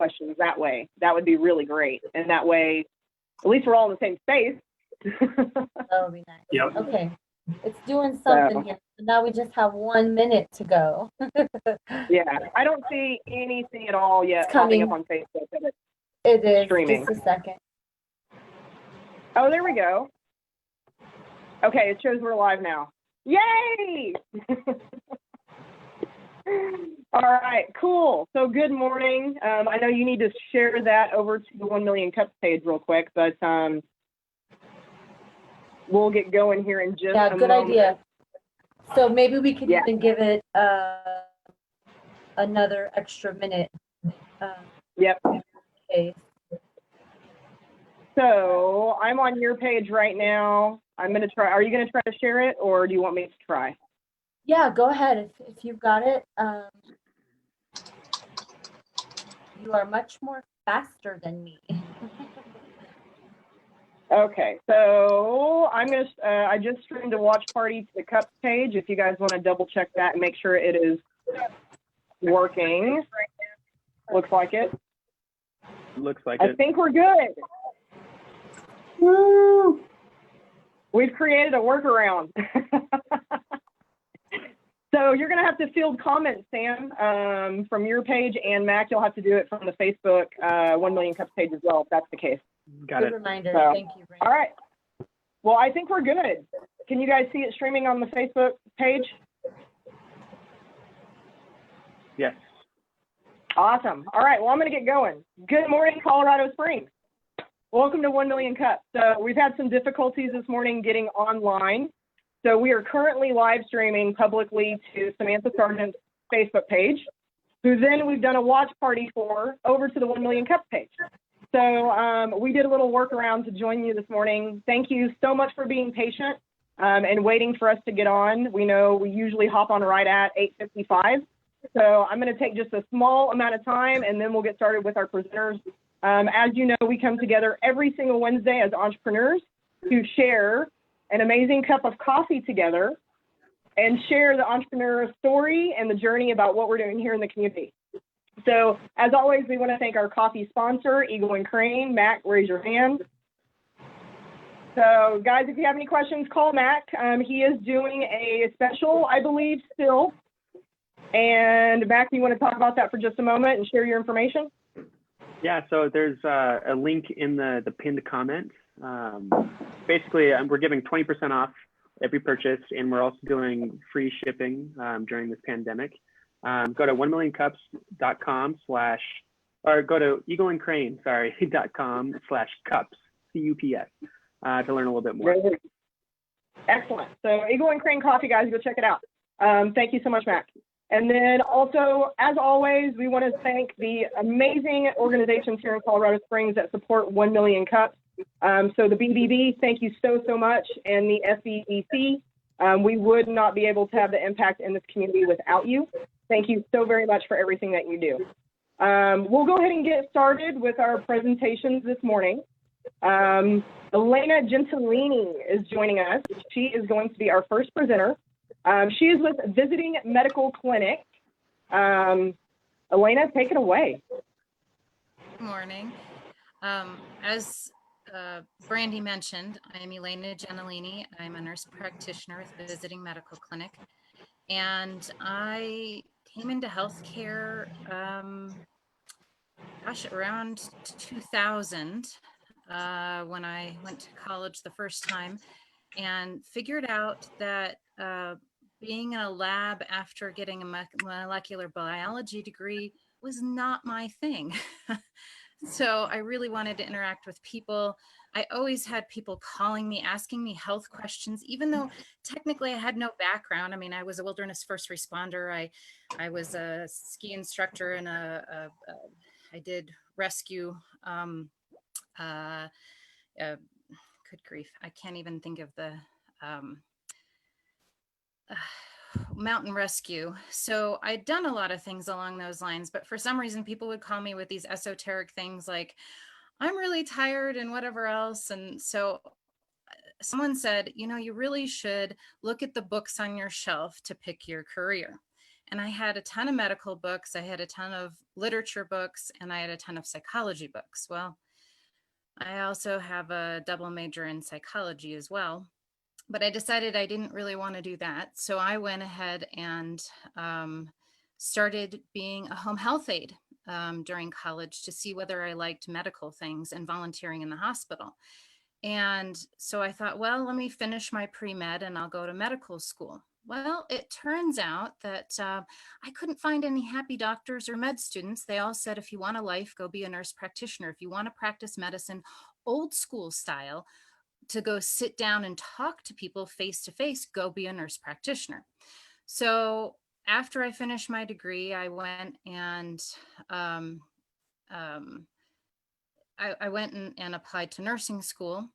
questions that way. That would be really great. And that way, at least we're all in the same space. That would be nice. Yep. Okay. It's doing something here. Now we just have 1 minute to go. Yeah, I don't see anything at all yet popping up on Facebook. It is. Streaming. Just a second. Oh, there we go. Okay, it shows we're live now. Yay! All right, cool. So good morning. I know you need to share that over to the 1 Million Cups page real quick, but we'll get going here in just a moment. Yeah, good idea. So maybe we could even give it another extra minute. Yep. Okay. So I'm on your page right now. I'm going to try. Are you going to try to share it, or do you want me to try? Yeah, go ahead if you've got it. You are much more faster than me. Okay, so I'm going to, I just streamed a watch party to the Cups page. If you guys want to double check that and make sure it is working. Looks like it. Looks like I think we're good. Woo! We've created a workaround. So you're going to have to field comments, Sam, from your page, and Mac, you'll have to do it from the Facebook 1 Million Cups page as well, if that's the case. Got Good it. reminder. So, thank you. Brandon. All right. Well, I think we're good. Can you guys see it streaming on the Facebook page? Yes. Awesome. All right. Well, I'm going to get going. Good morning, Colorado Springs. Welcome to 1 Million Cups. So we've had some difficulties this morning getting online. So we are currently live streaming publicly to Samantha Sargent's Facebook page, who then we've done a watch party for over to the 1 Million Cups page. So we did a little workaround to join you this morning. Thank you so much for being patient and waiting for us to get on. We know we usually hop on right at 8:55. So I'm going to take just a small amount of time, and then we'll get started with our presenters. As you know, we come together every single Wednesday as entrepreneurs to share an amazing cup of coffee together and share the entrepreneur story and the journey about what we're doing here in the community. So as always, we want to thank our coffee sponsor, Eagle and Crane. Mac, raise your hand. So guys, if you have any questions, call Mac. He is doing a special, I believe, still. And Mac, do you want to talk about that for just a moment and share your information? Yeah, so there's a link in the pinned comment. Basically, we're giving 20% off every purchase, and we're also doing free shipping during this pandemic. Go to 1millioncups.com/ or go to eagleandcrane.com/cups, CUPS, to learn a little bit more. Excellent. So Eagle and Crane Coffee, guys, go check it out. Thank you so much, Mac. And then also, as always, we want to thank the amazing organizations here in Colorado Springs that support 1 Million Cups. So the BBB, thank you so much, and the FNP-BC. We would not be able to have the impact in this community without you. Thank you so very much for everything that you do. We'll go ahead and get started with our presentations this morning. Elaina Gentilini is joining us. She is going to be our first presenter. She is with Visiting Medical Clinic. Elaina, take it away. Good morning. As Brandy mentioned, I am Elaina Gentilini. I'm a nurse practitioner with Visiting Medical Clinic. And I came into healthcare, around 2000 when I went to college the first time, and figured out that being in a lab after getting a molecular biology degree was not my thing. So I really wanted to interact with people. I always had people calling me, asking me health questions, even though technically I had no background. I mean, I was a wilderness first responder. I was a ski instructor and I did rescue. Good grief, I can't even think of the mountain rescue. So I'd done a lot of things along those lines, but for some reason people would call me with these esoteric things like, I'm really tired and whatever else. And so someone said, you know, you really should look at the books on your shelf to pick your career. And I had a ton of medical books, I had a ton of literature books, and I had a ton of psychology books. Well, I also have a double major in psychology as well, but I decided I didn't really want to do that. So I went ahead and started being a home health aide during college to see whether I liked medical things and volunteering in the hospital. And so I thought, well, let me finish my pre-med and I'll go to medical school. Well, it turns out that I couldn't find any happy doctors or med students. They all said, if you want a life, go be a nurse practitioner. If you want to practice medicine old school style, to go sit down and talk to people face to face, go be a nurse practitioner. So after I finished my degree, I went and I went and applied to nursing school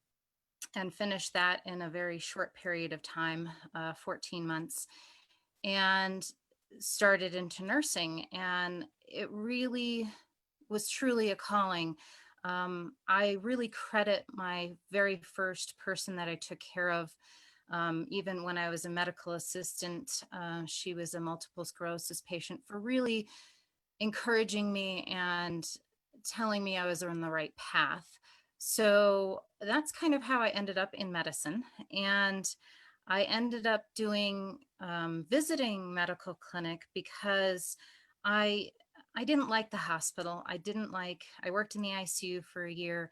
and finished that in a very short period of time, 14 months, and started into nursing. And it really was truly a calling. I really credit my very first person that I took care of. Even when I was a medical assistant, she was a multiple sclerosis patient, for really encouraging me and telling me I was on the right path. So that's kind of how I ended up in medicine. And I ended up doing visiting medical clinic because I didn't like the hospital. I worked in the ICU for a year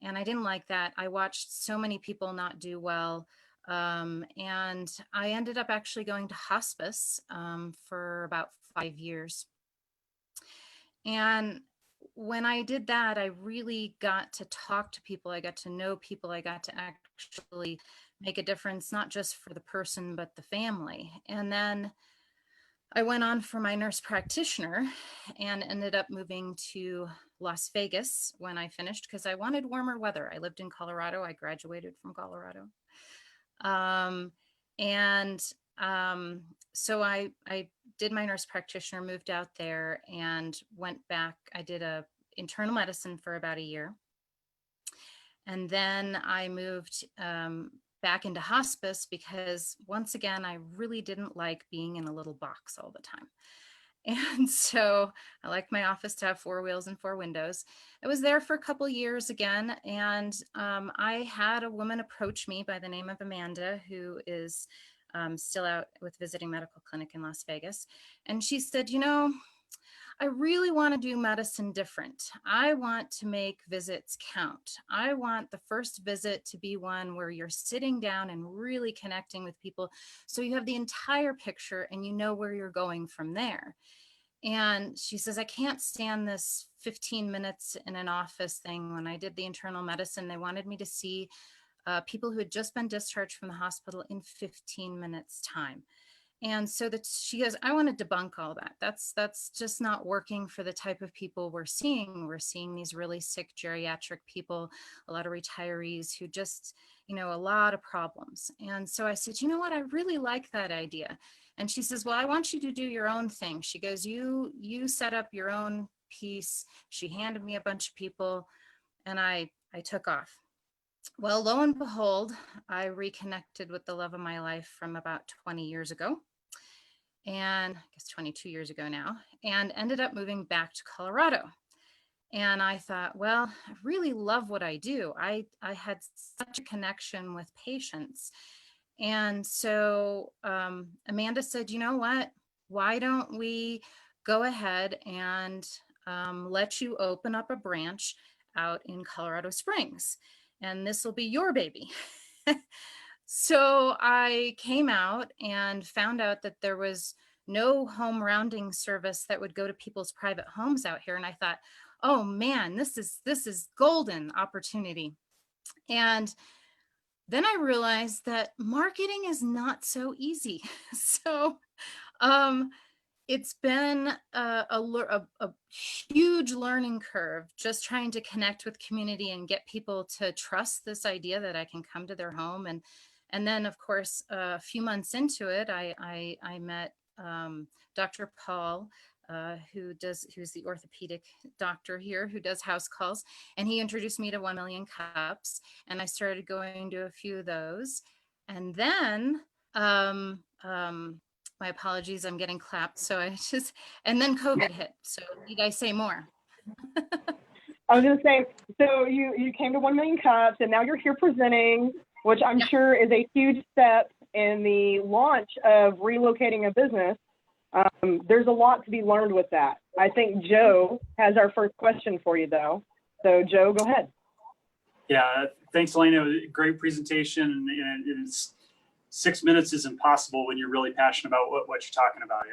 and I didn't like that. I watched so many people not do well. And I ended up actually going to hospice for about 5 years. And when I did that, I really got to talk to people. I got to know people. I got to actually make a difference, not just for the person, but the family. And then I went on for my nurse practitioner and ended up moving to Las Vegas when I finished because I wanted warmer weather. I lived in Colorado. I graduated from Colorado. So I did my nurse practitioner, moved out there and went back. I did internal medicine for about a year. And then I moved back into hospice because once again, I really didn't like being in a little box all the time. And so I like my office to have 4 wheels and 4 windows. I was there for a couple of years again. And I had a woman approach me by the name of Amanda, who is still out with Visiting Medical Clinic in Las Vegas. And she said, I really want to do medicine different. I want to make visits count. I want the first visit to be one where you're sitting down and really connecting with people, so you have the entire picture and you know where you're going from there. And she says, I can't stand this 15 minutes in an office thing. When I did the internal medicine, they wanted me to see people who had just been discharged from the hospital in 15 minutes time. And so she goes, I want to debunk all that. That's just not working for the type of people we're seeing. We're seeing these really sick geriatric people, a lot of retirees who just, a lot of problems. And so I said, you know what? I really like that idea. And she says, well, I want you to do your own thing. She goes, you set up your own piece. She handed me a bunch of people and I took off. Well, lo and behold, I reconnected with the love of my life from about 20 years ago, and I guess 22 years ago now, and ended up moving back to Colorado. And I thought, well, I really love what I do. I had such a connection with patients. And so Amanda said, you know what? Why don't we go ahead and let you open up a branch out in Colorado Springs? And this will be your baby. So I came out and found out that there was no home rounding service that would go to people's private homes out here. And I thought, oh man, this is golden opportunity. And then I realized that marketing is not so easy. So it's been a huge learning curve, just trying to connect with community and get people to trust this idea that I can come to their home. And then, of course, a few months into it, I met Dr. Paul, who's the orthopedic doctor here, who does house calls. And he introduced me to 1 Million Cups. And I started going to a few of those. And then My apologies, I'm getting clapped. So and then COVID hit. So need I say more? I was going to say, so you came to 1 Million Cups, and now you're here presenting, which I'm sure is a huge step in the launch of relocating a business. There's a lot to be learned with that. I think Joe has our first question for you, though. So, Joe, go ahead. Yeah, thanks, Elaina. Great presentation. And it's 6 minutes is impossible when you're really passionate about what you're talking about.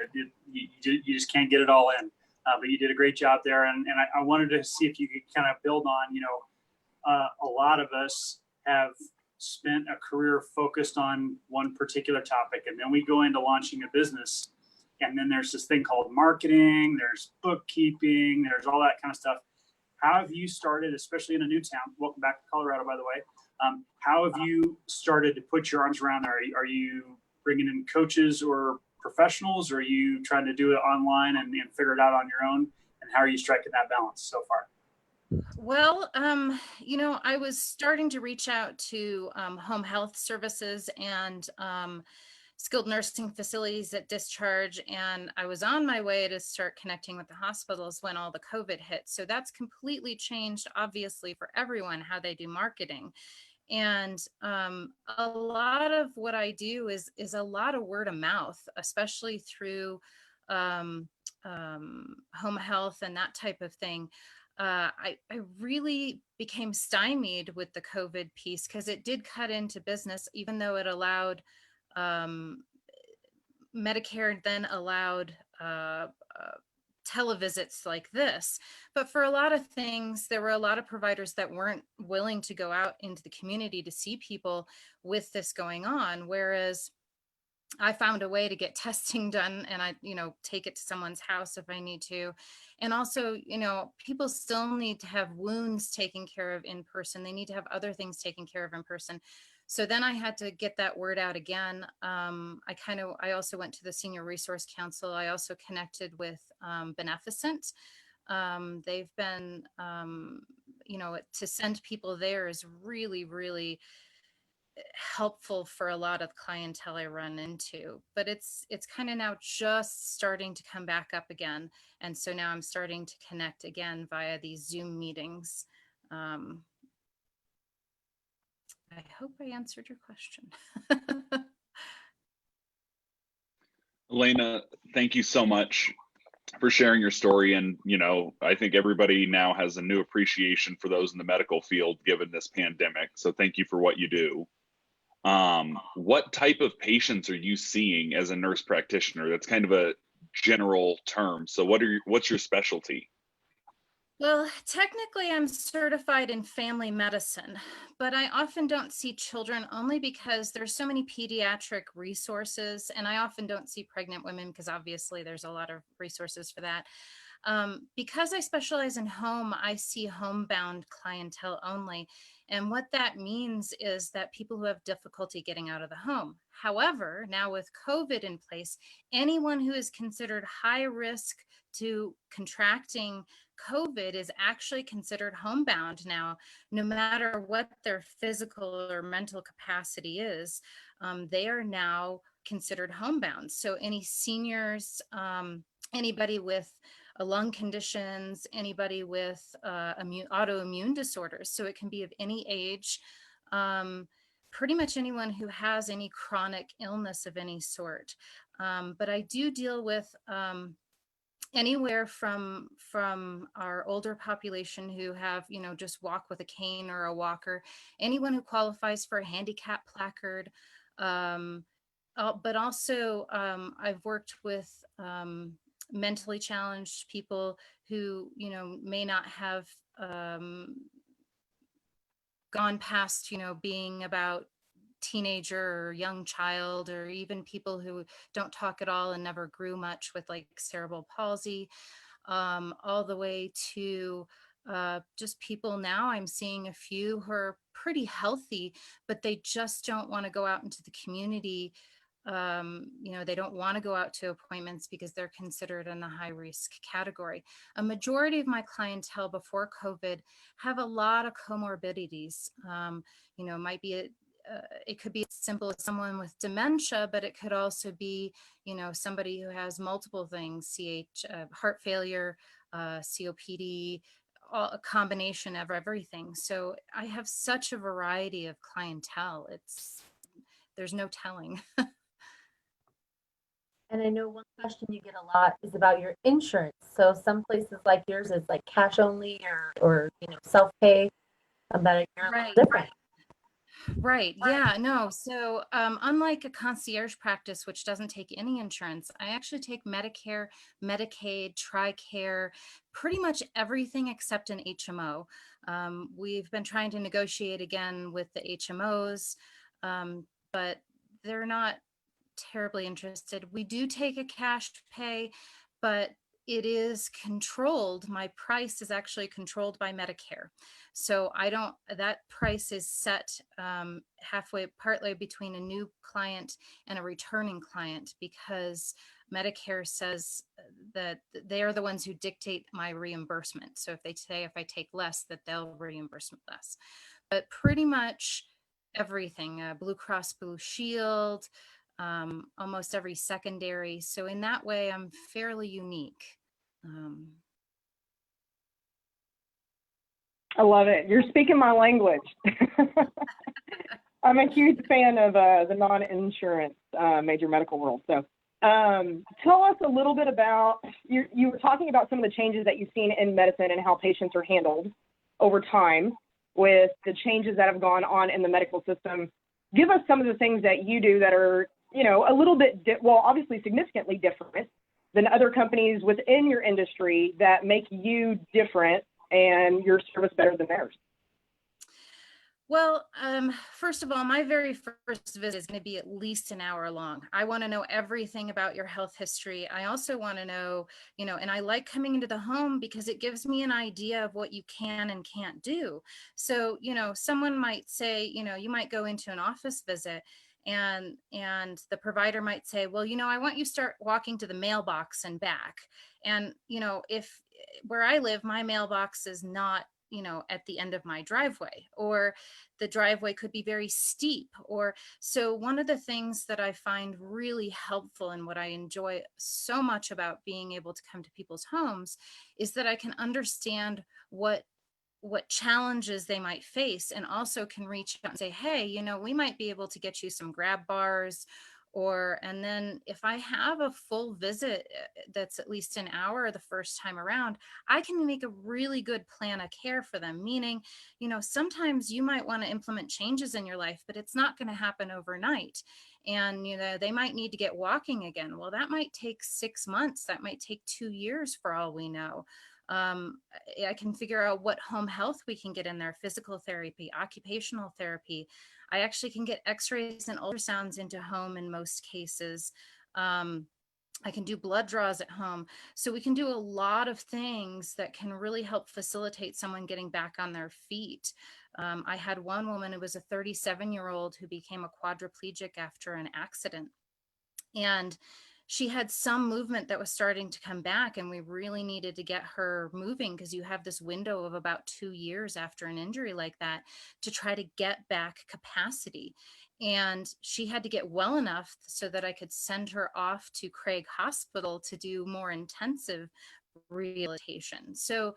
You just can't get it all in. But you did a great job there. And I wanted to see if you could kind of build on, a lot of us have spent a career focused on one particular topic. And then we go into launching a business. And then there's this thing called marketing, there's bookkeeping, there's all that kind of stuff. How have you started, especially in a new town? Welcome back to Colorado, by the way. How have you started to put your arms around there? Are you bringing in coaches or professionals, or are you trying to do it online and figure it out on your own? And how are you striking that balance so far? Well, I was starting to reach out to home health services and skilled nursing facilities at discharge. And I was on my way to start connecting with the hospitals when all the COVID hit. So that's completely changed, obviously, for everyone, how they do marketing. And a lot of what I do is a lot of word of mouth, especially through home health and that type of thing. I really became stymied with the COVID piece because it did cut into business, even though it allowed Medicare then allowed televisits like this. But for a lot of things, there were a lot of providers that weren't willing to go out into the community to see people with this going on. Whereas I found a way to get testing done, and I, take it to someone's house if I need to. And also, people still need to have wounds taken care of in person. They need to have other things taken care of in person. So then I had to get that word out again. I also went to the Senior Resource Council. I also connected with Beneficent. They've been, to send people there is really, really helpful for a lot of clientele I run into. But it's kind of now just starting to come back up again. And so now I'm starting to connect again via these Zoom meetings. I hope I answered your question. Elaina, thank you so much for sharing your story. And, I think everybody now has a new appreciation for those in the medical field given this pandemic. So thank you for what you do. What type of patients are you seeing as a nurse practitioner? That's kind of a general term. So what's your specialty? Well, technically I'm certified in family medicine, but I often don't see children only because there's so many pediatric resources, and I often don't see pregnant women because obviously there's a lot of resources for that. Because I specialize in home, I see homebound clientele only. And what that means is that people who have difficulty getting out of the home. However, now with COVID in place, anyone who is considered high risk to contracting COVID is actually considered homebound now, no matter what their physical or mental capacity is. They are now considered homebound. So any seniors, anybody with lung conditions, anybody with autoimmune disorders. So it can be of any age, pretty much anyone who has any chronic illness of any sort. But I do deal with anywhere from our older population who have, just walk with a cane or a walker, anyone who qualifies for a handicap placard. But also I've worked with mentally challenged people who, may not have gone past, being about teenager or young child, or even people who don't talk at all and never grew much with like cerebral palsy, all the way to just people now. I'm seeing a few who are pretty healthy, but they just don't want to go out into the community. They don't want to go out to appointments because they're considered in the high risk category. A majority of my clientele before COVID have a lot of comorbidities. Might be it could be as simple as someone with dementia, but it could also be, somebody who has multiple things, heart failure, COPD, a combination of everything. So I have such a variety of clientele. There's no telling. And I know one question you get a lot is about your insurance. So some places like yours is like cash only or self-pay, but you're a little different. Right. Yeah. No. So, unlike a concierge practice, which doesn't take any insurance, I actually take Medicare, Medicaid, TRICARE, pretty much everything except an HMO. We've been trying to negotiate again with the HMOs, but they're not terribly interested. We do take a cash pay, but it is controlled. My price is actually controlled by Medicare. So that price is set partway between a new client and a returning client, because Medicare says that they are the ones who dictate my reimbursement. So if I take less, that they'll reimburse me less. But pretty much everything, Blue Cross Blue Shield, almost every secondary. So in that way, I'm fairly unique. I love it. You're speaking my language. I'm a huge fan of the non-insurance major medical world. So tell us a little bit about, you were talking about some of the changes that you've seen in medicine and how patients are handled over time with the changes that have gone on in the medical system. Give us some of the things that you do that are, a little bit, obviously significantly different than other companies within your industry that make you different and your service better than theirs. Well, first of all, my very first visit is going to be at least an hour long. I want to know everything about your health history. I also want to know, and I like coming into the home because it gives me an idea of what you can and can't do. So, someone might say, you might go into an office visit and the provider might say, well, I want you to start walking to the mailbox and back. And, if where I live, my mailbox is not at the end of my driveway, or the driveway could be very steep. So one of the things that I find really helpful and what I enjoy so much about being able to come to people's homes is that I can understand what challenges they might face, and also can reach out and say, hey, we might be able to get you some grab bars. And then if I have a full visit that's at least an hour the first time around, I can make a really good plan of care for them. Meaning, sometimes you might want to implement changes in your life, but it's not going to happen overnight. And, they might need to get walking again. Well, that might take 6 months. That might take 2 years for all we know. I can figure out what home health we can get in there, physical therapy, occupational therapy. I actually can get x-rays and ultrasounds into home in most cases. I can do blood draws at home. So we can do a lot of things that can really help facilitate someone getting back on their feet. I had one woman who was a 37-year-old who became a quadriplegic after an accident. And she had some movement that was starting to come back, and we really needed to get her moving, because you have this window of about 2 years after an injury like that to try to get back capacity. And she had to get well enough so that I could send her off to Craig Hospital to do more intensive rehabilitation. So,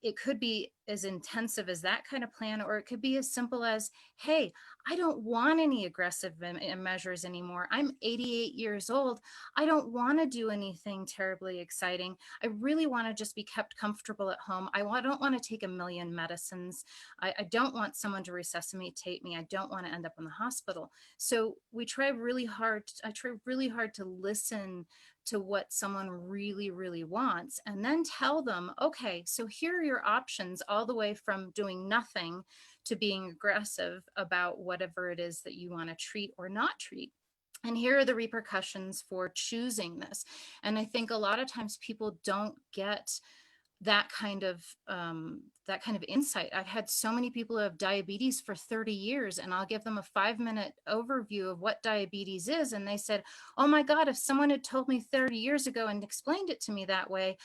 it could be as intensive as that kind of plan, or it could be as simple as, hey, I don't want any aggressive measures anymore. I'm 88 years old. I don't want to do anything terribly exciting. I really want to just be kept comfortable at home. I don't want to take a million medicines. I don't want someone to resuscitate me. I don't want to end up in the hospital. So I try really hard to listen to what someone really, really wants, and then tell them, okay, so here are your options, all the way from doing nothing to being aggressive about whatever it is that you want to treat or not treat. And here are the repercussions for choosing this. And I think a lot of times people don't get that kind of insight. I've had so many people who have diabetes for 30 years, and I'll give them a 5-minute overview of what diabetes is. And they said, oh my God, if someone had told me 30 years ago and explained it to me that way,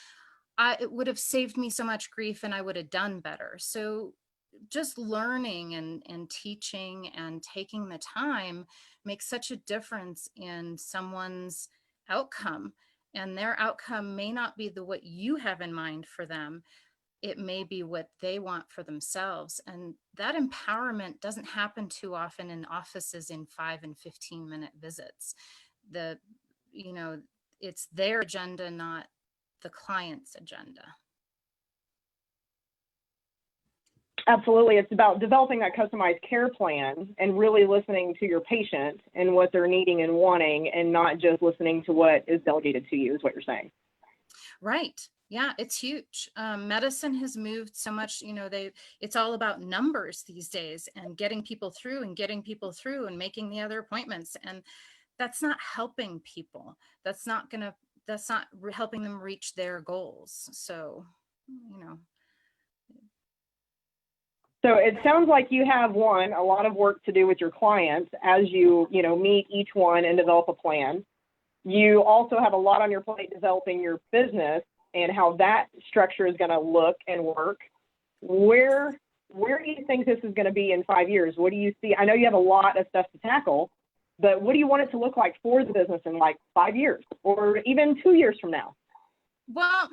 it would have saved me so much grief and I would have done better. So, just learning and teaching and taking the time makes such a difference in someone's outcome. And their outcome may not be what you have in mind for them. It may be what they want for themselves. And that empowerment doesn't happen too often in offices in 5 and 15-minute visits. It's their agenda, not the client's agenda. Absolutely. It's about developing that customized care plan and really listening to your patient and what they're needing and wanting, and not just listening to what is delegated to you, is what you're saying. Right. Yeah, it's huge. Medicine has moved so much, it's all about numbers these days, and getting people through and making the other appointments. And that's not helping people. That's not helping them reach their goals. So, So it sounds like you have, a lot of work to do with your clients as you meet each one and develop a plan. You also have a lot on your plate developing your business and how that structure is going to look and work. Where do you think this is going to be in 5 years? What do you see? I know you have a lot of stuff to tackle, but what do you want it to look like for the business in like 5 years or even 2 years from now? Well,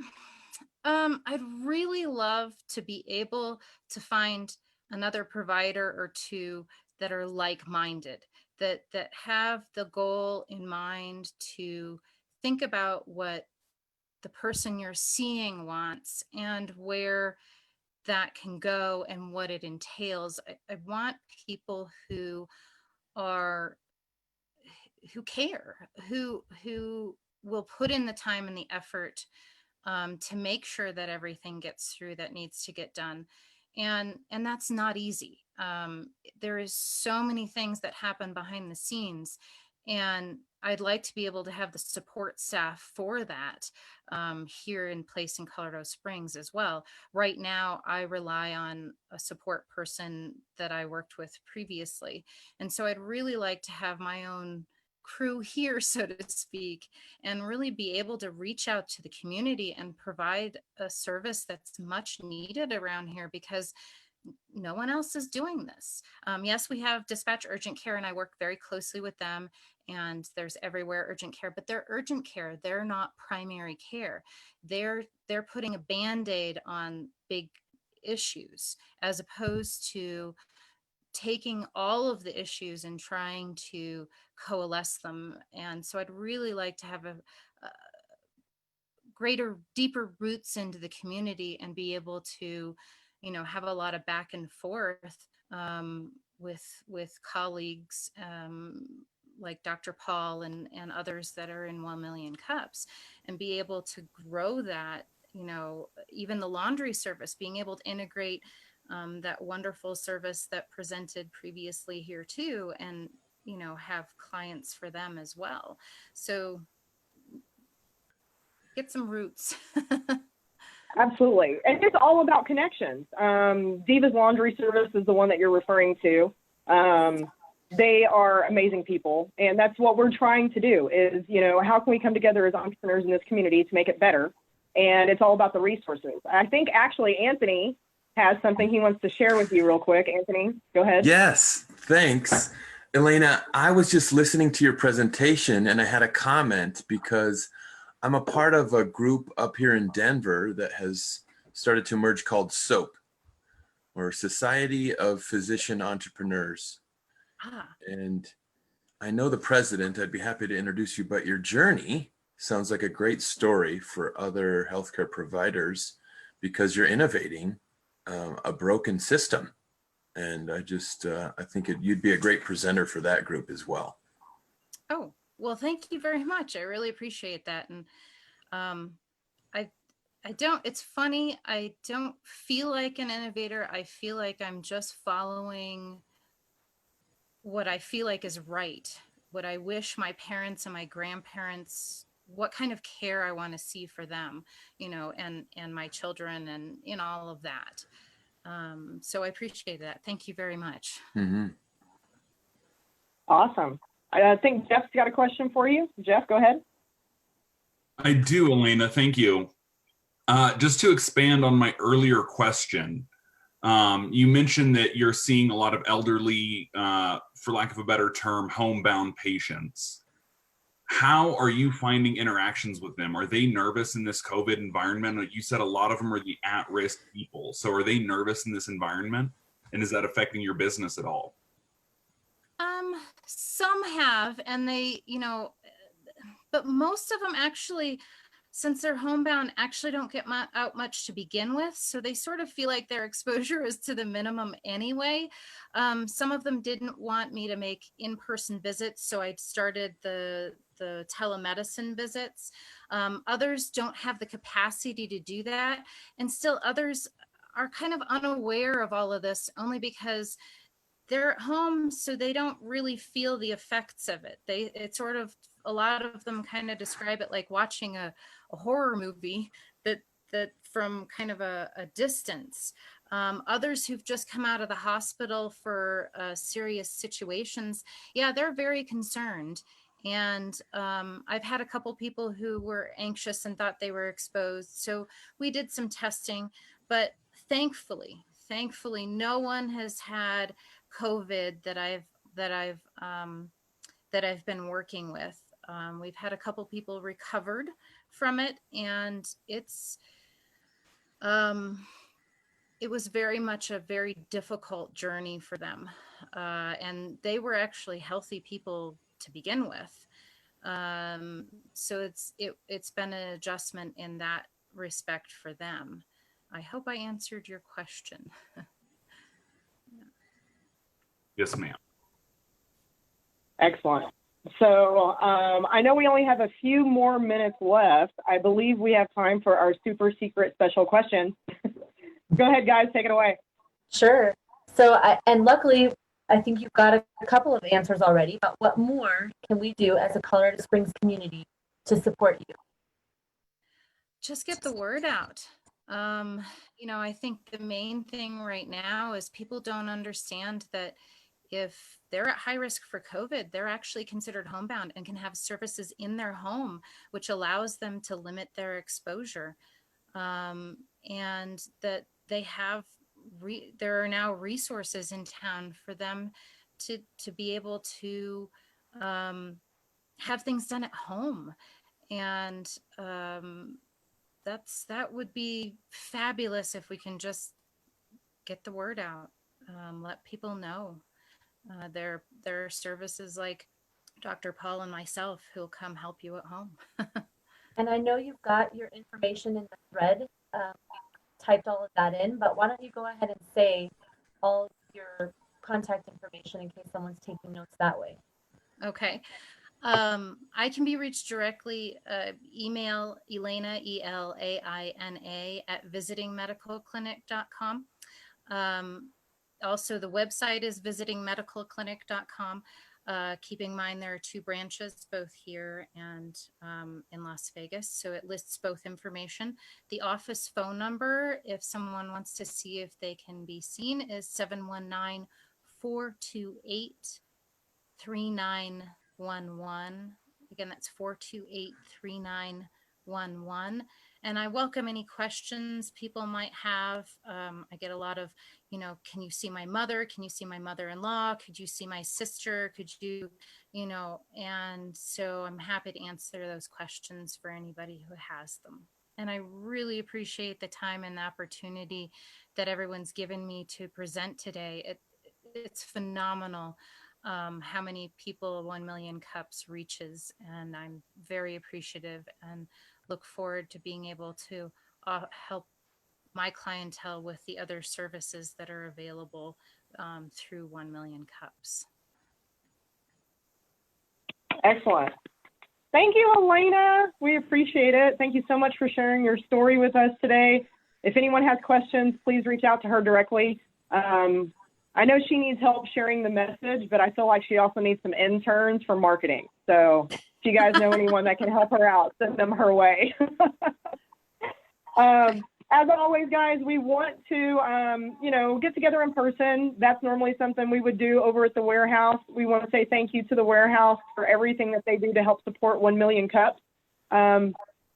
I'd really love to be able to find another provider or two that are like-minded, that have the goal in mind to think about what the person you're seeing wants and where that can go and what it entails. I want people who care, who will put in the time and the effort to make sure that everything gets through that needs to get done. And that's not easy. There is so many things that happen behind the scenes, and I'd like to be able to have the support staff for that here in place in Colorado Springs as well. Right now, I rely on a support person that I worked with previously. And so I'd really like to have my own crew here, so to speak, and really be able to reach out to the community and provide a service that's much needed around here, because no one else is doing this. Yes, we have dispatch urgent care, and I work very closely with them, and there's everywhere urgent care, but they're urgent care. They're not primary care. They're putting a Band-Aid on big issues, as opposed to taking all of the issues and trying to coalesce them. And so I'd really like to have a greater, deeper roots into the community and be able to, have a lot of back and forth with colleagues like Dr. Paul and others that are in 1 Million Cups, and be able to grow that, even the laundry service, being able to integrate that wonderful service that presented previously here too, and have clients for them as well. So get some roots. Absolutely. And it's all about connections. Diva's Laundry Service is the one that you're referring to. They are amazing people, and that's what we're trying to do is, how can we come together as entrepreneurs in this community to make it better? And it's all about the resources. I think actually Anthony has something he wants to share with you real quick. Anthony, go ahead. Yes, thanks. Elaina, I was just listening to your presentation and I had a comment because I'm a part of a group up here in Denver that has started to emerge called SOAP, or Society of Physician Entrepreneurs. And I know the president. I'd be happy to introduce you, but your journey sounds like a great story for other healthcare providers because you're innovating a broken system. And I think you'd be a great presenter for that group as well. Oh, well, thank you very much. I really appreciate that. And it's funny, I don't feel like an innovator. I feel like I'm just following what I feel like is right, what I wish my parents and my grandparents, what kind of care I want to see for them, and my children and in all of that. So I appreciate that. Thank you very much. Mm-hmm. Awesome. I think Jeff's got a question for you. Jeff, go ahead. I do, Elaina. Thank you. Just to expand on my earlier question, You mentioned that you're seeing a lot of elderly, for lack of a better term, homebound patients. How are you finding interactions with them? Are they nervous in this COVID environment? You said a lot of them are the at-risk people. So are they nervous in this environment? And is that affecting your business at all? Some have, and but most of them actually, since they're homebound, actually don't get out much to begin with. So they sort of feel like their exposure is to the minimum anyway. Some of them didn't want me to make in-person visits, so I started the telemedicine visits. Others don't have the capacity to do that. And still others are kind of unaware of all of this only because they're at home, so they don't really feel the effects of it. It's sort of, a lot of them kind of describe it like watching a horror movie that from kind of a distance. Others who've just come out of the hospital for serious situations, yeah, they're very concerned. And I've had a couple people who were anxious and thought they were exposed. So we did some testing, but thankfully, no one has had COVID that I've been working with. We've had a couple people recovered from it, and it was very much a very difficult journey for them. And they were actually healthy people to begin with. So it's been an adjustment in that respect for them. I hope I answered your question. Yes, ma'am. Excellent. So I know we only have a few more minutes left. I believe we have time for our super secret special question. Go ahead, guys, take it away. Sure. So, and luckily, I think you've got a couple of answers already, but what more can we do as a Colorado Springs community to support you? Just get the word out. I think the main thing right now is people don't understand that if they're at high risk for COVID, they're actually considered homebound and can have services in their home, which allows them to limit their exposure. And that they have, there are now resources in town for them to be able to have things done at home. And that would be fabulous if we can just get the word out, let people know. There are services like Dr. Paul and myself who'll come help you at home. And I know you've got your information in the thread, typed all of that in, but why don't you go ahead and say all of your contact information in case someone's taking notes that way. Okay. I can be reached directly, email Elaina, ELAINA @visitingmedicalclinic.com. Also, the website is visitingmedicalclinic.com. Keep in mind there are 2 branches, both here and in Las Vegas. So it lists both information. The office phone number, if someone wants to see if they can be seen, is 719-428-3911. Again, that's 428-3911. And I welcome any questions people might have. I get a lot of, can you see my mother? Can you see my mother-in-law? Could you see my sister? Could you, and so I'm happy to answer those questions for anybody who has them. And I really appreciate the time and the opportunity that everyone's given me to present today. It's phenomenal how many people 1 Million Cups reaches, and I'm very appreciative and look forward to being able to help my clientele with the other services that are available through 1 Million Cups. Excellent. Thank you, Elaina. We appreciate it. Thank you so much for sharing your story with us today. If anyone has questions, please reach out to her directly. I know she needs help sharing the message, but I feel like she also needs some interns for marketing. So if you guys know anyone that can help her out, send them her way. As always, guys, we want to, get together in person. That's normally something we would do over at the warehouse. We want to say thank you to the warehouse for everything that they do to help support 1 Million Cups.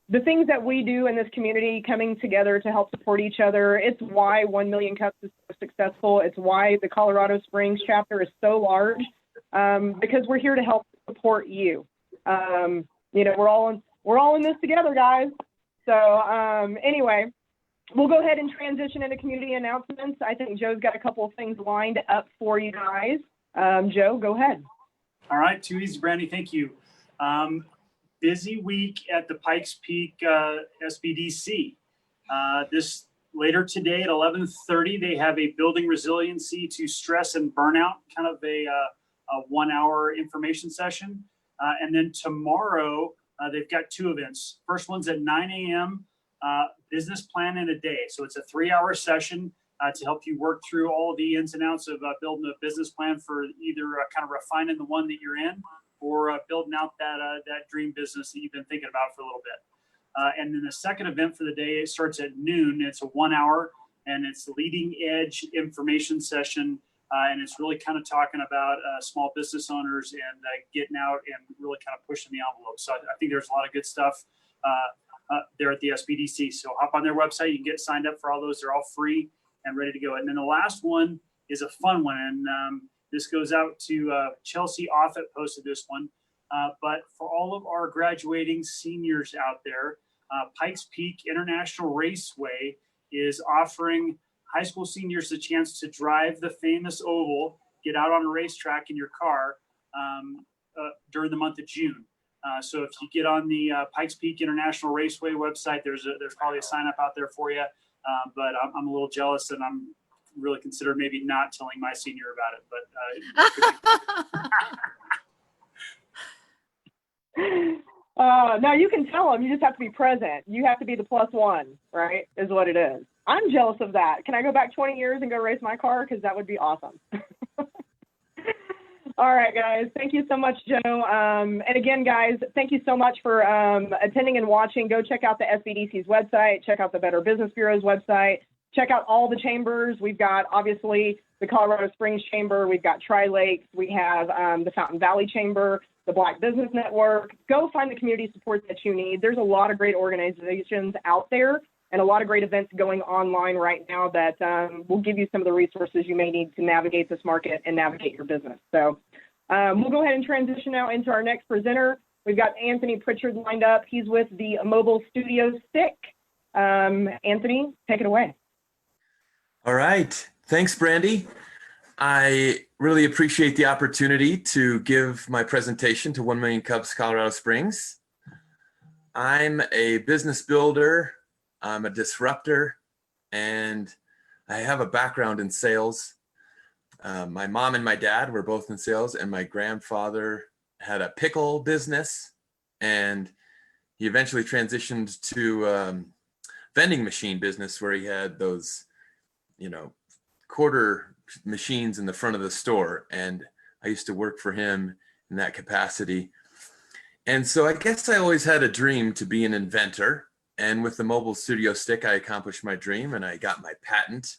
The things that we do in this community, coming together to help support each other, it's why 1 Million Cups is so successful. It's why the Colorado Springs chapter is so large, because we're here to help support you. You know, we're all in this together, guys. So anyway, we'll go ahead and transition into community announcements. I think Joe's got a couple of things lined up for you guys. Joe, go ahead. All right, too easy, Brandy. Thank you. Busy week at the Pikes Peak SBDC. This later today at 11:30, they have a building resiliency to stress and burnout, kind of a 1-hour information session. And then tomorrow, they've got 2 events. First one's at 9 a.m., business plan in a day. So it's a 3-hour session to help you work through all the ins and outs of building a business plan for either kind of refining the one that you're in or building out that dream business that you've been thinking about for a little bit. And then the second event for the day, it starts at noon. It's a 1 hour, and it's the leading edge information session. And it's really kind of talking about small business owners and getting out and really kind of pushing the envelope. So I think there's a lot of good stuff there at the SBDC. So hop on their website. You can get signed up for all those. They're all free and ready to go. And then the last one is a fun one. And this goes out to Chelsea Offit posted this one. But for all of our graduating seniors out there, Pikes Peak International Raceway is offering high school seniors the chance to drive the famous oval, get out on a racetrack in your car during the month of June. So if you get on the Pikes Peak International Raceway website, there's probably a sign up out there for you. But I'm a little jealous, and I'm really considered maybe not telling my senior about it. But no, you can tell them. You just have to be present. You have to be the +1, right? Is what it is. I'm jealous of that. Can I go back 20 years and go race my car? Because that would be awesome. All right, guys. Thank you so much, Joe. And again, guys, thank you so much for attending and watching. Go check out the SBDC's website. Check out the Better Business Bureau's website. Check out all the chambers. We've got, obviously, the Colorado Springs Chamber. We've got Tri-Lakes. We have the Fountain Valley Chamber, the Black Business Network. Go find the community support that you need. There's a lot of great organizations out there and a lot of great events going online right now that will give you some of the resources you may need to navigate this market and navigate your business. So we'll go ahead and transition now into our next presenter. We've got Anthony Prichard lined up. He's with the Mobile Studio Stick. Anthony, take it away. All right. Thanks, Brandy. I really appreciate the opportunity to give my presentation to 1 Million Cubs Colorado Springs. I'm a business builder. I'm a disruptor, and I have a background in sales. My mom and my dad were both in sales, and my grandfather had a pickle business, and he eventually transitioned to vending machine business where he had those, quarter machines in the front of the store. And I used to work for him in that capacity. And so I guess I always had a dream to be an inventor. And with the Mobile Studio Stick, I accomplished my dream, and I got my patent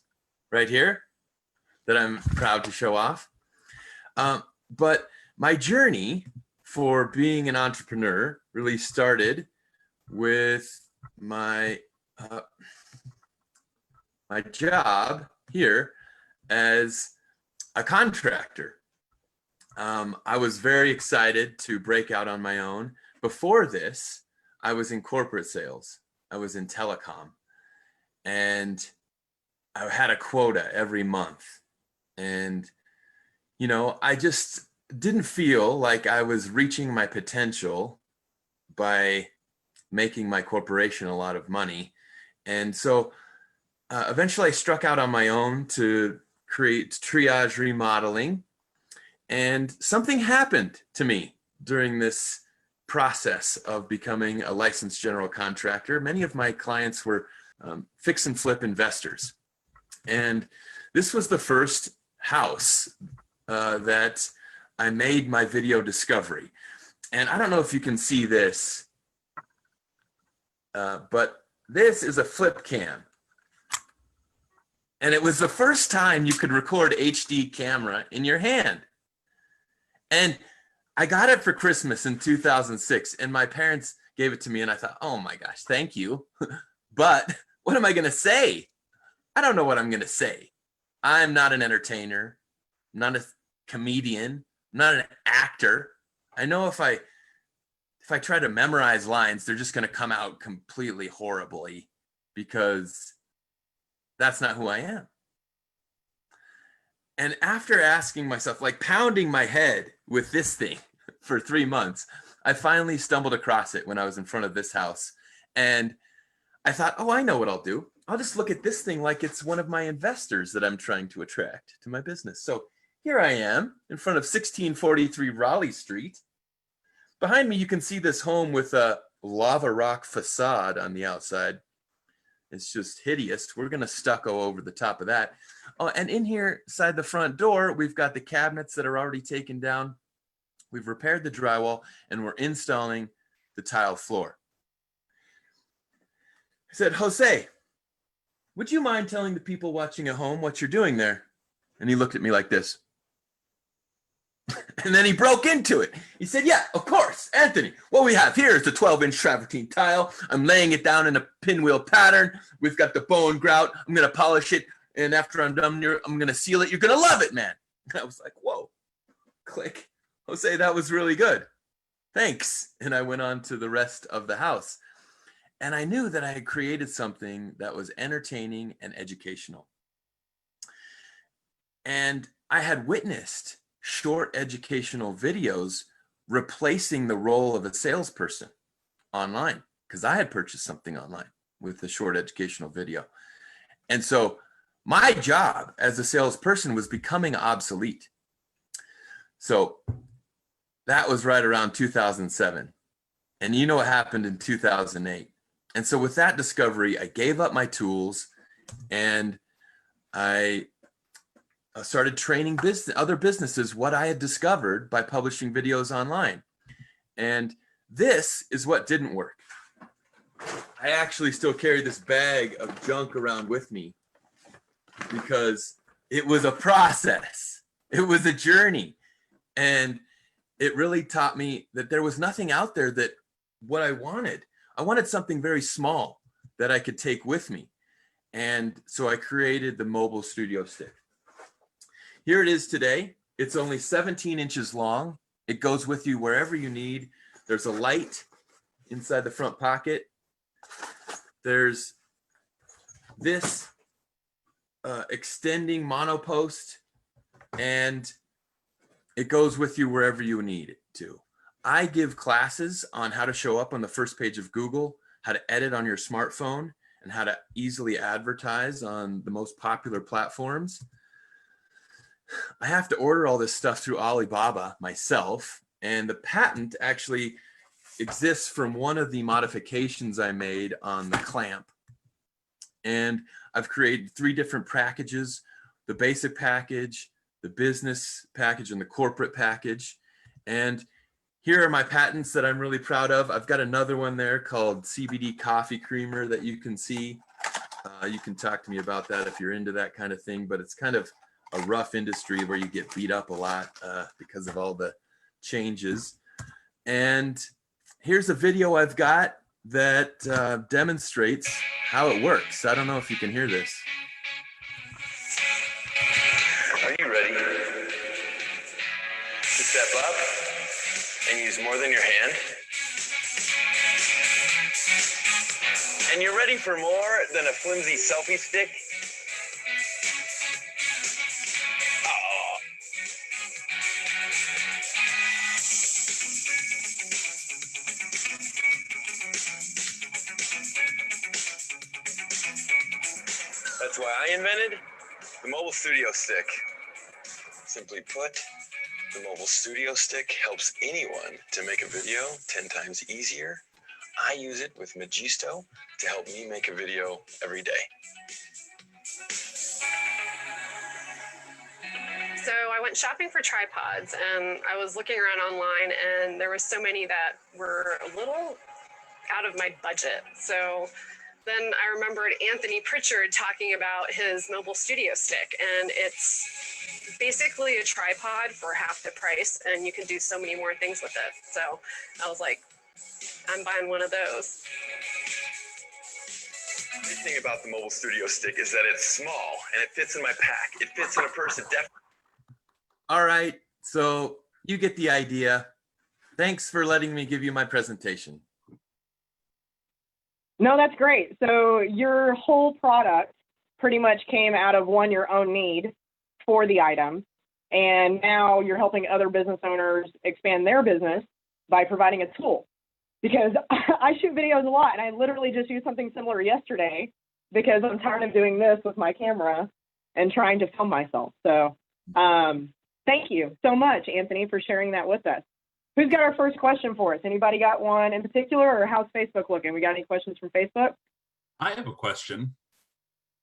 right here that I'm proud to show off. But my journey for being an entrepreneur really started with my my job here as a contractor. I was very excited to break out on my own. Before this, I was in corporate sales. I was in telecom, and I had a quota every month. And, I just didn't feel like I was reaching my potential by making my corporation a lot of money. And so eventually I struck out on my own to create Triage Remodeling. And something happened to me during this process of becoming a licensed general contractor. Many of my clients were fix and flip investors. And this was the first house that I made my video discovery. And I don't know if you can see this, but this is a flip cam. And it was the first time you could record HD camera in your hand. And I got it for Christmas in 2006, and my parents gave it to me, and I thought, oh my gosh, thank you. But what am I going to say? I don't know what I'm going to say. I'm not an entertainer, I'm not a comedian, I'm not an actor. I know if I try to memorize lines, they're just going to come out completely horribly because that's not who I am. And after asking myself, like pounding my head with this thing for 3 months, I finally stumbled across it when I was in front of this house. And I thought, oh, I know what I'll do. I'll just look at this thing like it's one of my investors that I'm trying to attract to my business. So here I am in front of 1643 Raleigh Street. Behind me, you can see this home with a lava rock facade on the outside. It's just hideous. We're going to stucco over the top of that. Oh, and in here, inside the front door, we've got the cabinets that are already taken down. We've repaired the drywall, and we're installing the tile floor. I said, Jose, would you mind telling the people watching at home what you're doing there? And he looked at me like this. And then he broke into it. He said, yeah, of course, Anthony. What we have here is the 12-inch travertine tile. I'm laying it down in a pinwheel pattern. We've got the bone grout. I'm going to polish it. And after I'm done, I'm going to seal it. You're going to love it, man. And I was like, whoa, click. Jose, that was really good. Thanks. And I went on to the rest of the house. And I knew that I had created something that was entertaining and educational. And I had witnessed short educational videos replacing the role of a salesperson online, because I had purchased something online with a short educational video. And so my job as a salesperson was becoming obsolete. So that was right around 2007. And you know what happened in 2008. And so with that discovery, I gave up my tools and I started training other businesses what I had discovered by publishing videos online. And this is what didn't work. I actually still carry this bag of junk around with me because it was a process. It was a journey. And it really taught me that there was nothing out there that what I wanted. I wanted something very small that I could take with me. And so I created the mobile studio stick. Here it is today. It's only 17 inches long. It goes with you wherever you need. There's a light inside the front pocket. There's this extending monopost, and it goes with you wherever you need it to. I give classes on how to show up on the first page of Google, how to edit on your smartphone, and how to easily advertise on the most popular platforms. I have to order all this stuff through Alibaba myself, and the patent actually exists from one of the modifications I made on the clamp. And I've created 3 different packages: the basic package, the business package, and the corporate package. And here are my patents that I'm really proud of. I've got another one there called CBD Coffee Creamer that you can see. You can talk to me about that if you're into that kind of thing, but it's kind of a rough industry where you get beat up a lot because of all the changes. And here's a video I've got that demonstrates how it works. I don't know if you can hear this. Are you ready to step up and use more than your hand? And you're ready for more than a flimsy selfie stick? That's why I invented the mobile studio stick. Simply put, the mobile studio stick helps anyone to make a video 10 times easier. I use it with Magisto to help me make a video every day. So I went shopping for tripods and I was looking around online and there were so many that were a little out of my budget. So then I remembered Anthony Prichard talking about his mobile studio stick, and it's basically a tripod for half the price and you can do so many more things with it. So I was like, I'm buying one of those. The great thing about the mobile studio stick is that it's small and it fits in my pack. It fits in a purse. It definitely. All right, so you get the idea. Thanks for letting me give you my presentation. No, that's great. So your whole product pretty much came out of your own need for the item. And now you're helping other business owners expand their business by providing a tool. Because I shoot videos a lot, and I literally just used something similar yesterday because I'm tired of doing this with my camera and trying to film myself. So thank you so much, Anthony, for sharing that with us. Who's got our first question for us? Anybody got one in particular, or how's Facebook looking? We got any questions from Facebook? I have a question.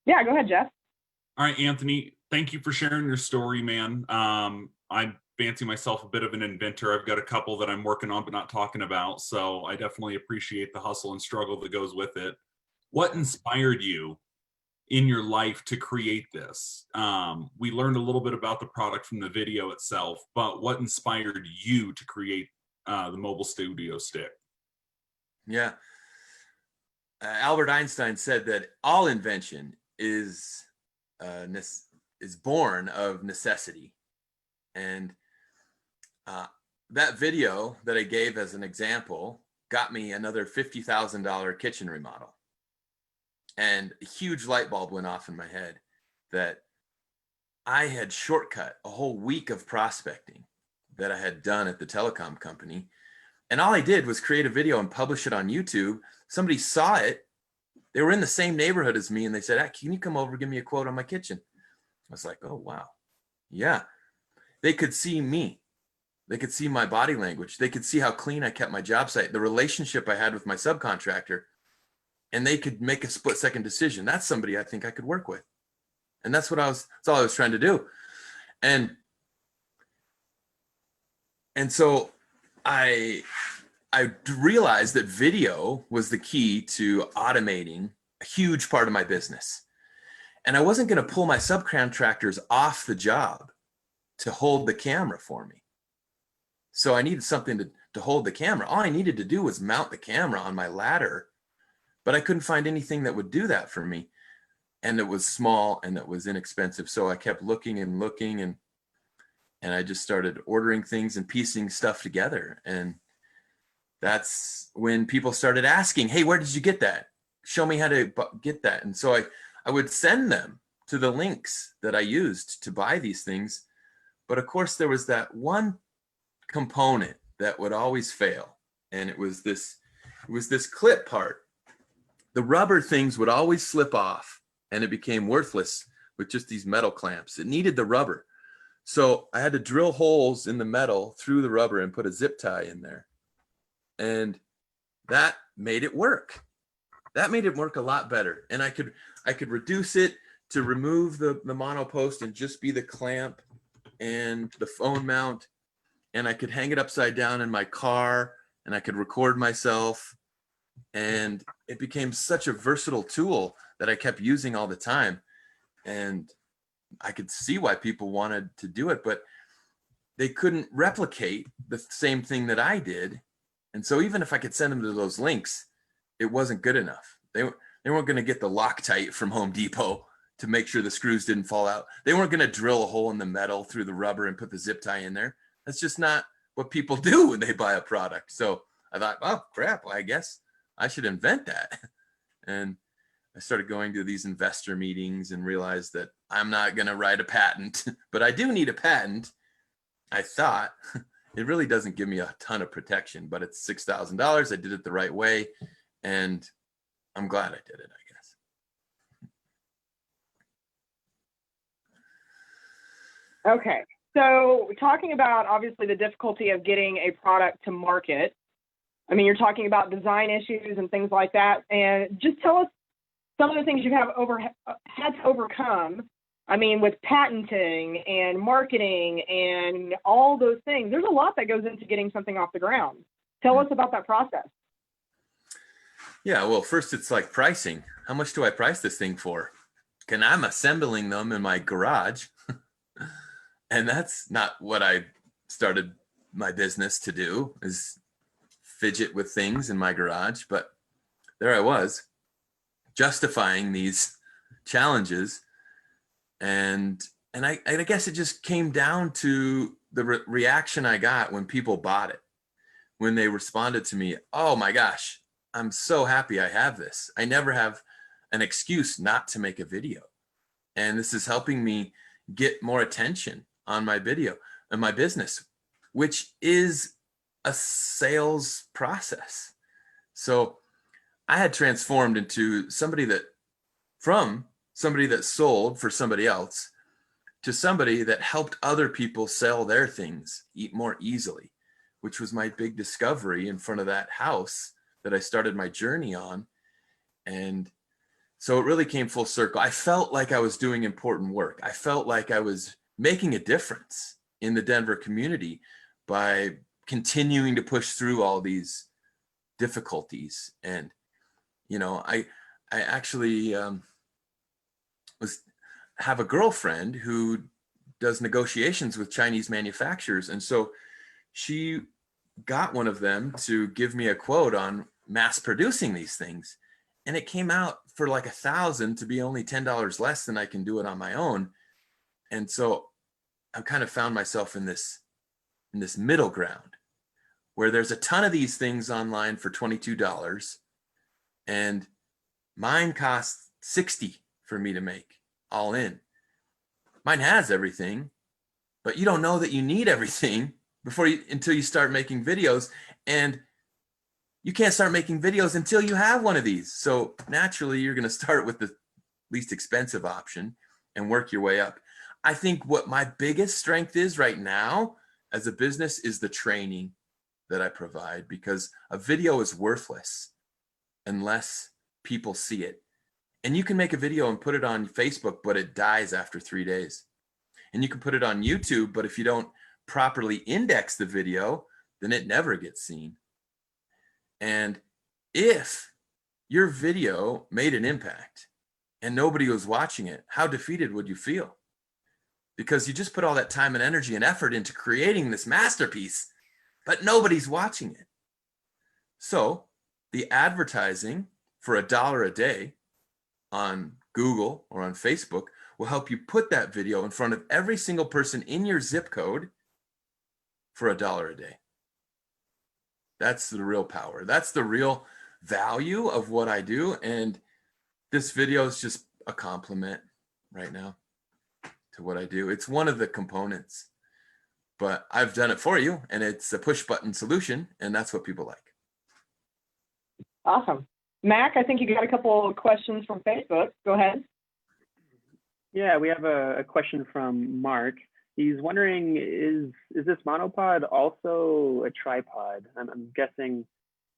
Yeah, go ahead, Jeff. All right, Anthony, thank you for sharing your story, man. I fancy myself a bit of an inventor. I've got a couple that I'm working on but not talking about, so I definitely appreciate the hustle and struggle that goes with it. What inspired you in your life to create this? We learned a little bit about the product from the video itself, but what inspired you to create the mobile studio stick? Yeah. Albert Einstein said that all invention is born of necessity. And that video that I gave as an example got me another $50,000 kitchen remodel. And a huge light bulb went off in my head that I had shortcut a whole week of prospecting that I had done at the telecom company. And all I did was create a video and publish it on YouTube. Somebody saw it. They were in the same neighborhood as me, and they said, "Ah, can you come over, give me a quote on my kitchen?" I was like, oh, wow. Yeah. They could see me. They could see my body language. They could see how clean I kept my job site, the relationship I had with my subcontractor, and they could make a split-second decision. That's somebody I think I could work with. And that's all I was trying to do. And so I realized that video was the key to automating a huge part of my business. And I wasn't going to pull my subcontractors off the job to hold the camera for me. So I needed something to hold the camera. All I needed to do was mount the camera on my ladder, but I couldn't find anything that would do that for me. And it was small and it was inexpensive. So I kept looking and looking, and I just started ordering things and piecing stuff together. And that's when people started asking, "Hey, where did you get that? Show me how to get that." And so I would send them to the links that I used to buy these things. But of course, there was that one component that would always fail. And it was this clip part. The rubber things would always slip off, and it became worthless with just these metal clamps. It needed the rubber. So I had to drill holes in the metal through the rubber and put a zip tie in there. And that made it work. That made it work a lot better. And I could reduce it to remove the monopost and just be the clamp and the phone mount. And I could hang it upside down in my car, and I could record myself. And it became such a versatile tool that I kept using all the time. And I could see why people wanted to do it, but they couldn't replicate the same thing that I did. And so even if I could send them to those links, it wasn't good enough. They weren't going to get the Loctite from Home Depot to make sure the screws didn't fall out. They weren't going to drill a hole in the metal through the rubber and put the zip tie in there. That's just not what people do when they buy a product. So I thought, oh crap, well, I guess I should invent that. And I started going to these investor meetings and realized that I'm not going to write a patent, but I do need a patent. I thought it really doesn't give me a ton of protection, but it's $6,000. I did it the right way, and I'm glad I did it, I guess. Okay, so talking about obviously the difficulty of getting a product to market. I mean, you're talking about design issues and things like that, and just tell us some of the things you have had to overcome. I mean, with patenting and marketing and all those things, there's a lot that goes into getting something off the ground. Tell us about that process. Yeah, well, first it's like pricing. How much do I price this thing for? And I'm assembling them in my garage. And that's not what I started my business to do, is fidget with things in my garage. But there I was justifying these challenges. And I guess it just came down to the reaction I got when people bought it, when they responded to me, oh my gosh, I'm so happy I have this. I never have an excuse not to make a video. And this is helping me get more attention on my video and my business, which is a sales process. So I had transformed into from somebody that sold for somebody else to somebody that helped other people sell their things more easily, which was my big discovery in front of that house that I started my journey on. And so it really came full circle. I felt like I was doing important work. I felt like I was making a difference in the Denver community by continuing to push through all these difficulties. And, you know, I actually have a girlfriend who does negotiations with Chinese manufacturers. And so she got one of them to give me a quote on mass producing these things. And it came out for like $1,000 to be only $10 less than I can do it on my own. And so I kind of found myself in this middle ground where there's a ton of these things online for $22 and mine costs $60 for me to make all in. Mine has everything, but you don't know that you need everything until you start making videos, and you can't start making videos until you have one of these. So naturally you're going to start with the least expensive option and work your way up. I think what my biggest strength is right now as a business is the training that I provide, because a video is worthless unless people see it. And you can make a video and put it on Facebook, but it dies after 3 days. And you can put it on YouTube, but if you don't properly index the video, then it never gets seen. And if your video made an impact and nobody was watching it, how defeated would you feel? Because you just put all that time and energy and effort into creating this masterpiece, but nobody's watching it. So the advertising for $1 a day on Google or on Facebook will help you put that video in front of every single person in your zip code for $1 a day. That's the real power. That's the real value of what I do. And this video is just a compliment right now to what I do. It's one of the components, but I've done it for you, and it's a push button solution, and that's what people like. Awesome. Mac, I think you got a couple of questions from Facebook. Go ahead. Yeah, we have a question from Mark. He's wondering, is this monopod also a tripod? I'm guessing,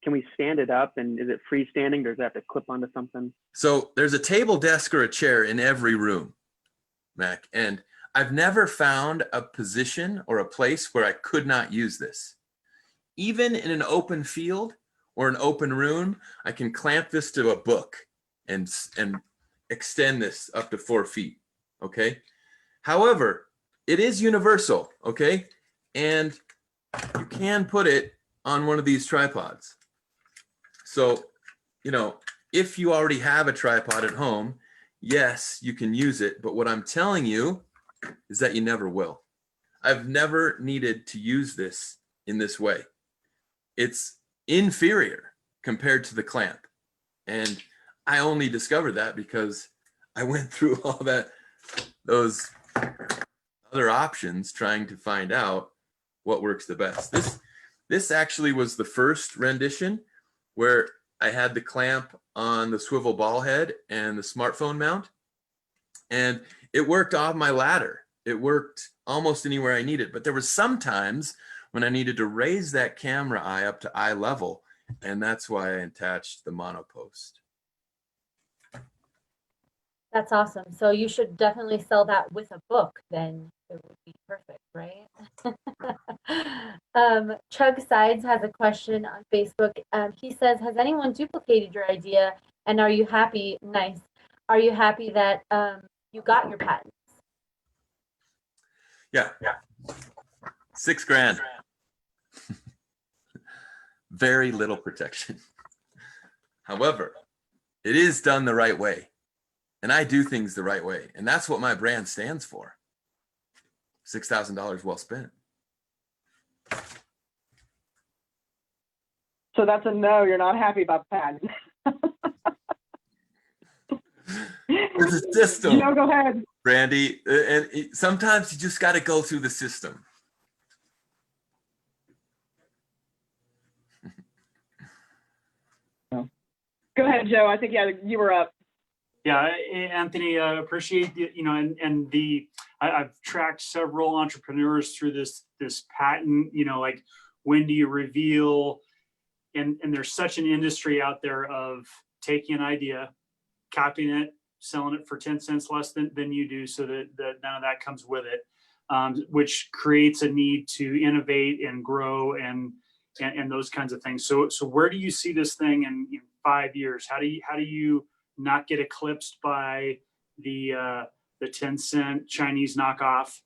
can we stand it up, and is it freestanding? Does it have to clip onto something? So there's a table, desk, or a chair in every room, Mac, and I've never found a position or a place where I could not use this. Even in an open field or an open room, I can clamp this to a book and extend this up to 4 feet, okay? However, it is universal, okay? And you can put it on one of these tripods. So, you know, if you already have a tripod at home, yes, you can use it. But what I'm telling you is that you never will. I've never needed to use this in this way. It's inferior compared to the clamp. And I only discovered that because I went through all those other options trying to find out what works the best. This actually was the first rendition where I had the clamp on the swivel ball head and the smartphone mount, and it worked off my ladder. It worked almost anywhere I needed, but there was some times when I needed to raise that camera eye up to eye level, and that's why I attached the monopost. That's awesome. So you should definitely sell that with a book, then it would be perfect, right? Chug Sides has a question on Facebook. He says, has anyone duplicated your idea, and are you happy? Nice. Are you happy that you got your patents? Yeah. $6,000. Very little protection. However, It is done the right way. And I do things the right way. And that's what my brand stands for. $6,000 well spent. So that's a no, you're not happy about the patent. There's a system. No, go ahead. Brandy, and sometimes you just got to go through the system. Go ahead, Joe. I think, yeah, you were up. Yeah, Anthony, appreciate the, and I've tracked several entrepreneurs through this patent, like when do you reveal, and there's such an industry out there of taking an idea, copying it, selling it for 10 cents less than you do, so that none of that comes with it, which creates a need to innovate and grow and those kinds of things. So where do you see this thing in 5 years? How do you not get eclipsed by the 10-cent Chinese knockoff,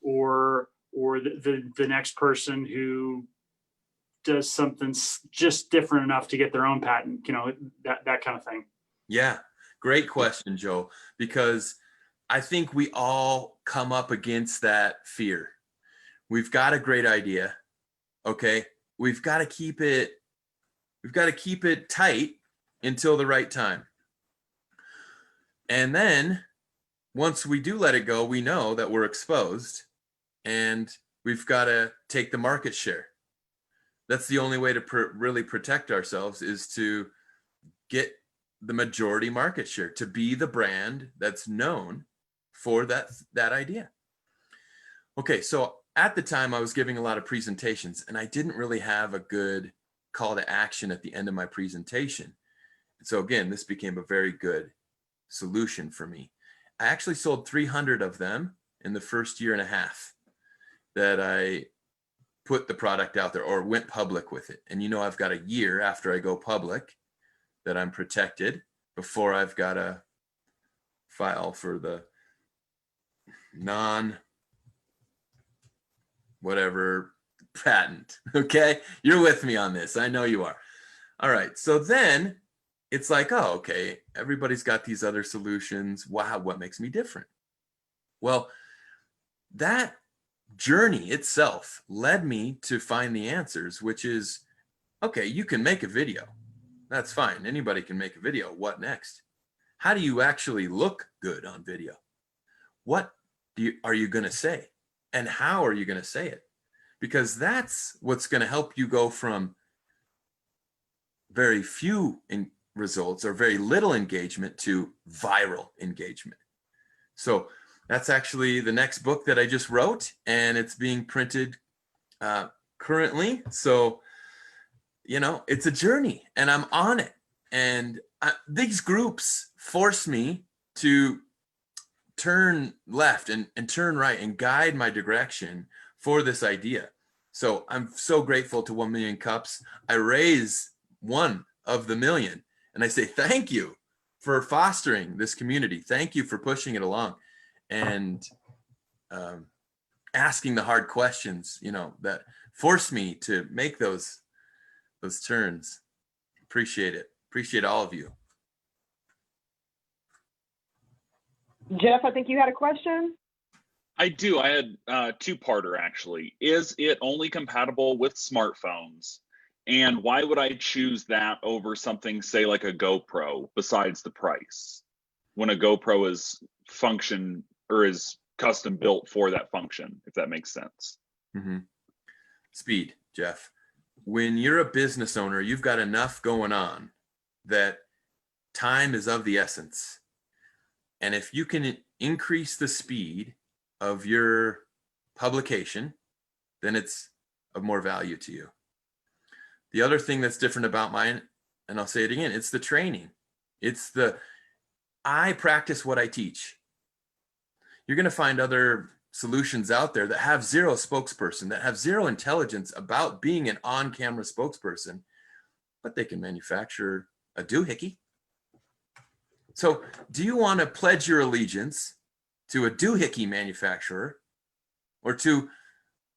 or the next person who does something just different enough to get their own patent, that kind of thing? Yeah, great question, Joe, because I think we all come up against that fear. We've got a great idea. Okay. We've got to keep it tight until the right time. And then once we do let it go, we know that we're exposed and we've got to take the market share. That's the only way to really protect ourselves, is to get the majority market share, to be the brand that's known for that idea. Okay, so at the time I was giving a lot of presentations and I didn't really have a good call to action at the end of my presentation. And so again, this became a very good solution for me. I actually sold 300 of them in the first year and a half that I put the product out there or went public with it. And I've got a year after I go public that I'm protected before I've got to file for the whatever patent. Okay. You're with me on this. I know you are. All right. So then it's like, oh, okay, everybody's got these other solutions. Wow. What makes me different? Well, that journey itself led me to find the answers, which is, okay, you can make a video. That's fine. Anybody can make a video. What next? How do you actually look good on video? What are you going to say? And how are you going to say it? Because that's what's going to help you go from very few results or very little engagement to viral engagement. So that's actually the next book that I just wrote, and it's being printed currently. So, it's a journey and I'm on it. And these groups force me to turn left and turn right and guide my direction for this idea. So I'm so grateful to 1 Million Cups. I raise one of the million and I say, thank you for fostering this community. Thank you for pushing it along and asking the hard questions, that force me to make those turns. Appreciate it. Appreciate all of you. Jeff, I think you had a question. I do. I had two-parter actually. Is it only compatible with smartphones? And why would I choose that over something, say, like a GoPro, besides the price, when a GoPro is function or is custom built for that function, if that makes sense? Mm-hmm. Speed, Jeff. When you're a business owner, you've got enough going on that time is of the essence. And if you can increase the speed of your publication, then it's of more value to you. The other thing that's different about mine, and I'll say it again, it's the training. I practice what I teach. You're going to find other solutions out there that have zero spokesperson, that have zero intelligence about being an on-camera spokesperson, but they can manufacture a doohickey. So do you want to pledge your allegiance to a doohickey manufacturer or to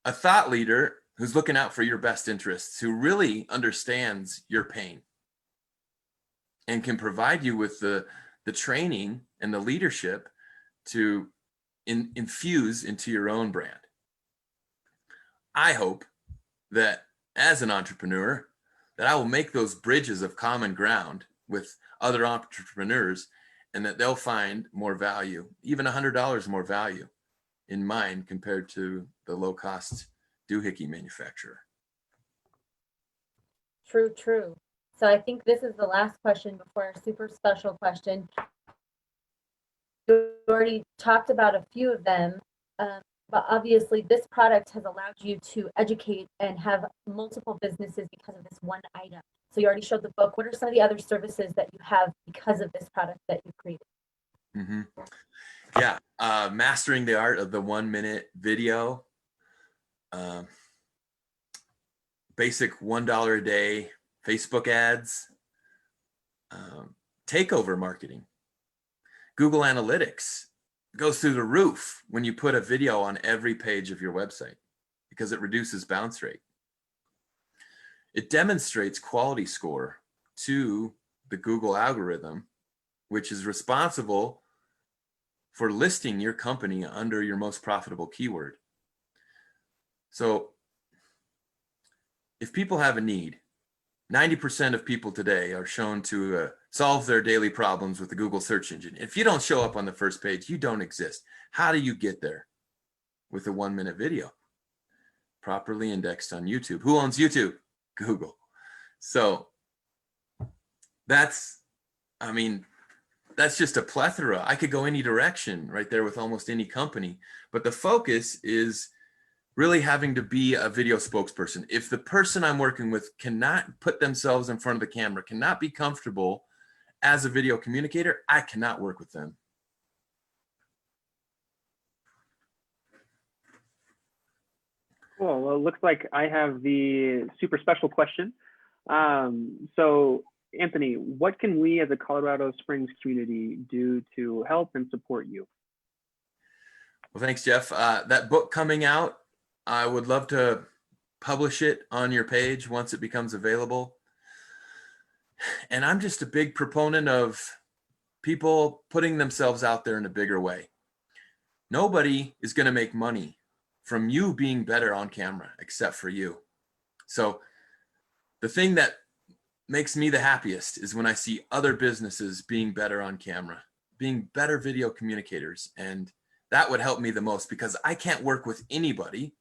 a thought leader who's looking out for your best interests, who really understands your pain? and can provide you with the training and the leadership to infuse into your own brand. I hope that as an entrepreneur, that I will make those bridges of common ground with other entrepreneurs, and that they'll find more value, even $100 more value in mine compared to the low-cost doohickey manufacturer. True, true. So I think this is the last question before our super special question. You already talked about a few of them, but obviously this product has allowed you to educate and have multiple businesses because of this one item. So you already showed the book. What are some of the other services that you have because of this product that you created? Mm-hmm. Yeah, mastering the art of the 1-minute video, basic $1 a day Facebook ads, takeover marketing. Google Analytics goes through the roof when you put a video on every page of your website because it reduces bounce rate. It demonstrates quality score to the Google algorithm, which is responsible for listing your company under your most profitable keyword. So if people have a need, 90% of people today are shown to solve their daily problems with the Google search engine. If you don't show up on the first page, you don't exist. How do you get there? With a 1-minute video, properly indexed on YouTube. Who owns YouTube? Google. So that's just a plethora. I could go any direction right there with almost any company, but the focus is really having to be a video spokesperson. If the person I'm working with cannot put themselves in front of the camera, cannot be comfortable as a video communicator, I cannot work with them. Cool. Well, it looks like I have the super special question. So Anthony, what can we as a Colorado Springs community do to help and support you? Well, thanks, Jeff. That book coming out, I would love to publish it on your page once it becomes available. And I'm just a big proponent of people putting themselves out there in a bigger way. Nobody is going to make money from you being better on camera except for you. So the thing that makes me the happiest is when I see other businesses being better on camera, being better video communicators. And that would help me the most because I can't work with anybody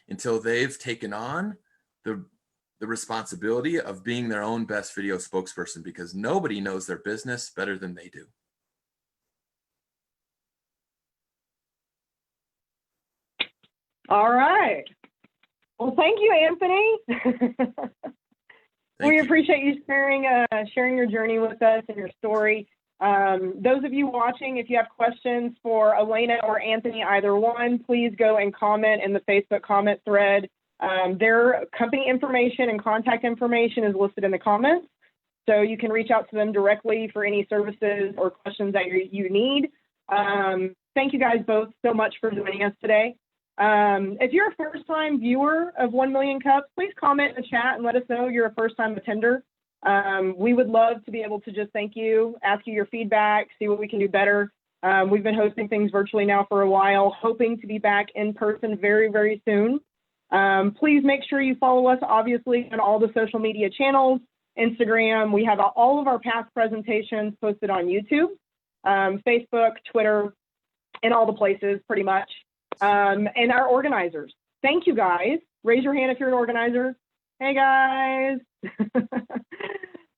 until they've taken on the responsibility of being their own best video spokesperson, because nobody knows their business better than they do. All right. Well, thank you, Anthony. We appreciate you sharing your journey with us and your story. Those of you watching, if you have questions for Elaina or Anthony, either one, please go and comment in the Facebook comment thread. Their company information and contact information is listed in the comments, so you can reach out to them directly for any services or questions that you need. Thank you guys both so much for joining us today. If you're a first-time viewer of 1 Million Cups, please comment in the chat and let us know you're a first-time attender. We would love to be able to just thank you, ask you your feedback, see what we can do better. We've been hosting things virtually now for a while, hoping to be back in person very, very soon. Please make sure you follow us, obviously, on all the social media channels, Instagram. We have all of our past presentations posted on YouTube, Facebook, Twitter, and all the places pretty much. And our organizers. Thank you, guys. Raise your hand if you're an organizer. Hey, guys.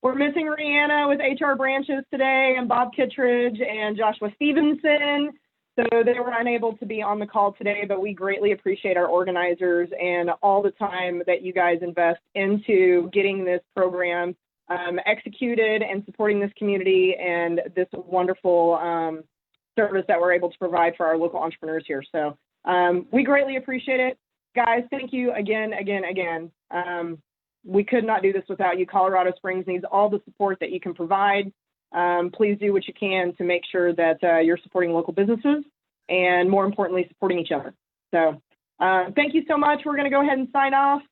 We're missing Rihanna with HR Branches today, and Bob Kittredge and Joshua Stevenson. So they were unable to be on the call today, but we greatly appreciate our organizers and all the time that you guys invest into getting this program executed and supporting this community and this wonderful service that we're able to provide for our local entrepreneurs here. So we greatly appreciate it. Guys, thank you again. We could not do this without you. Colorado Springs needs all the support that you can provide. Please do what you can to make sure that you're supporting local businesses and, more importantly, supporting each other. So thank you so much. We're going to go ahead and sign off.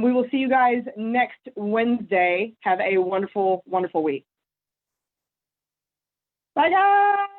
We will see you guys next Wednesday. Have a wonderful, wonderful week. Bye, guys.